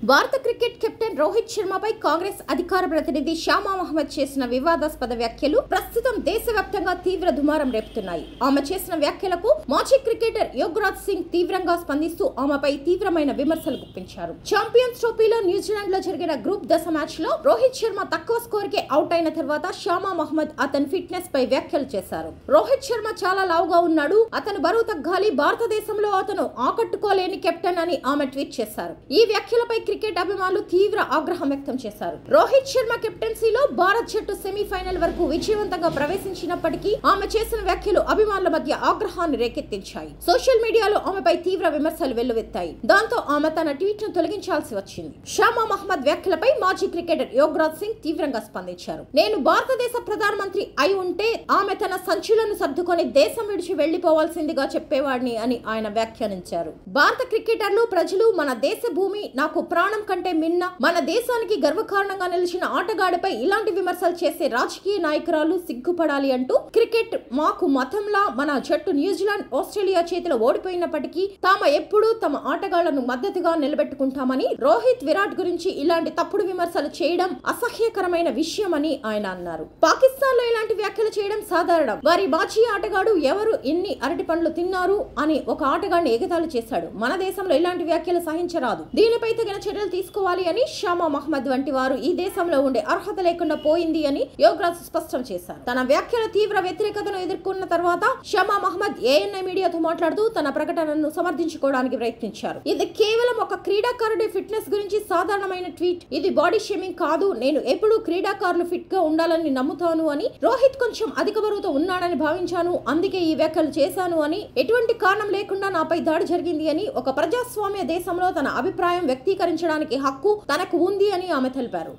భారత cricket captain Rohit శర్మపై Congress అధికార ప్రతినిధి షామా మహమ్మద్ చేసిన వివాదాస్పద వ్యాఖ్యలు ప్రస్తుతం దేశవ్యాప్తంగా తీవ్ర దుమారం రేపుతున్నాయి. ఆమె చేసిన వ్యాఖ్యలకు మాజీ క్రికెటర్ యువరాజ్ సింగ్ తీవ్రంగా స్పందిస్తూ ఆమెపై తీవ్రమైన విమర్శలు గుప్పించారు. ఛాంపియన్స్ ట్రోఫీలో న్యూజిలాండ్ లో జరిగిన గ్రూప్ దశ మ్యాచ్ లో రోహిత్ శర్మ తక్కువ స్కోర్ కి అవుట్ అయిన తర్వాత షామా మహమ్మద్ అతని ఫిట్నెస్ పై వ్యాఖ్యలు చేశారు. రోహిత్ శర్మ చాలా లావుగా ఉన్నాడు, అతను బరువు తగ్గాలి, భారతదేశంలో అతను ఆకట్టుకోలేని కెప్టెన్ అని ఆమె ట్వీట్ చేశారు. ఈ వ్యాఖ్యలపై క్రికెట్ అభిమానులు తీవ్ర ఆగ్రహం వ్యక్తం చేశారు. రోహిత్ శర్మ కెప్టెన్సీలో భారత్ జట్టు సెమీఫైనల్ వరకు విజయవంతంగా ప్రవేశించినప్పటికీ ఆమె చేసిన వ్యాఖ్యలు అభిమానుల మధ్య ఆగ్రహాన్ని రేకెత్తించాయి. సోషల్ మీడియాలో ఆమెపై తీవ్ర విమర్శలు వెల్లువెత్తాయి. దాంతో ఆమె తన ట్వీట్ ను తొలగించాల్సి వచ్చింది. షామా మహమ్మద్ వ్యాఖ్యలపై మాజీ క్రికెటర్ యువరాజ్ సింగ్ తీవ్రంగా స్పందించారు. నేను భారతదేశ ప్రధానమంత్రి అయి ఉంటే ఆమె తన సంచులను సర్దుకొని దేశం విడిచి వెళ్లిపోవాల్సిందిగా చెప్పేవాడిని అని ఆయన వ్యాఖ్యానించారు. భారత క్రికెటర్లు, ప్రజలు, మన దేశ భూమి నాకు ప్రాణం కంటే మిన్న, మన దేశానికి గర్వకారణంగా నిలిచిన ఆటగాడిపై ఇలాంటి విమర్శలు చేసే రాజకీయ నాయకురాలు సిగ్గుపడాలి అంటూ, క్రికెట్ మాకు మతంలా మన జట్టు న్యూజిలాండ్, ఆస్ట్రేలియా చేతిలో ఓడిపోయినప్పటికీ తాము ఎప్పుడూ తమ ఆటగాళ్లను మద్దతుగా నిలబెట్టుకుంటామని, రోహిత్, విరాట్ గురించి ఇలాంటి తప్పుడు విమర్శలు చేయడం అసహ్యకరమైన విషయమని ఆయన అన్నారు. పాకిస్తాన్ లో ఇలాంటి వ్యాఖ్యలు చేయడం సాధారణం. వారి మాజీ ఆటగాడు ఎవరు ఎన్ని అరటి పండ్లు తిన్నారు అని ఒక ఆటగాడిని ఎగతాళి చేశాడు. మన దేశంలో ఇలాంటి వ్యాఖ్యలు సహించరాదు, దీనిపై తగిన చర్యలు తీసుకోవాలి అని షామా మహమ్మద్ వంటి వారు ఈ దేశంలో ఉండే అర్హత లేకుండా పోయింది అని యువరాజ్ స్పష్టం చేశారు. తన వ్యాఖ్యల తీవ్ర వ్యతిరేకతను ఎదుర్కొన్న తర్వాత షామా మహమ్మద్ ఏఎన్ఐ మీడియాతో మాట్లాడుతూ తన ప్రకటనను సమర్థించుకోవడానికి ప్రయత్నించారు. ఇది కేవలం ఒక క్రీడాకారుడి ఫిట్నెస్ గురించి సాధారణమైన ట్వీట్, ఇది బాడీ షేమింగ్ కాదు, నేను ఎప్పుడూ క్రీడాకారులు ఫిట్ గా ఉండాలని నమ్ముతాను అని, రోహిత్ కొంచెం అధిక బరువుతో ఉన్నాడని భావించాను, అందుకే ఈ వ్యాఖ్యలు చేశాను అని, ఎటువంటి కారణం లేకుండా నాపై దాడి జరిగింది అని, ఒక ప్రజాస్వామ్య దేశంలో తన అభిప్రాయం వ్యక్తీకరించడానికి హక్కు తనకు ఉంది అని ఆమె తెలిపారు.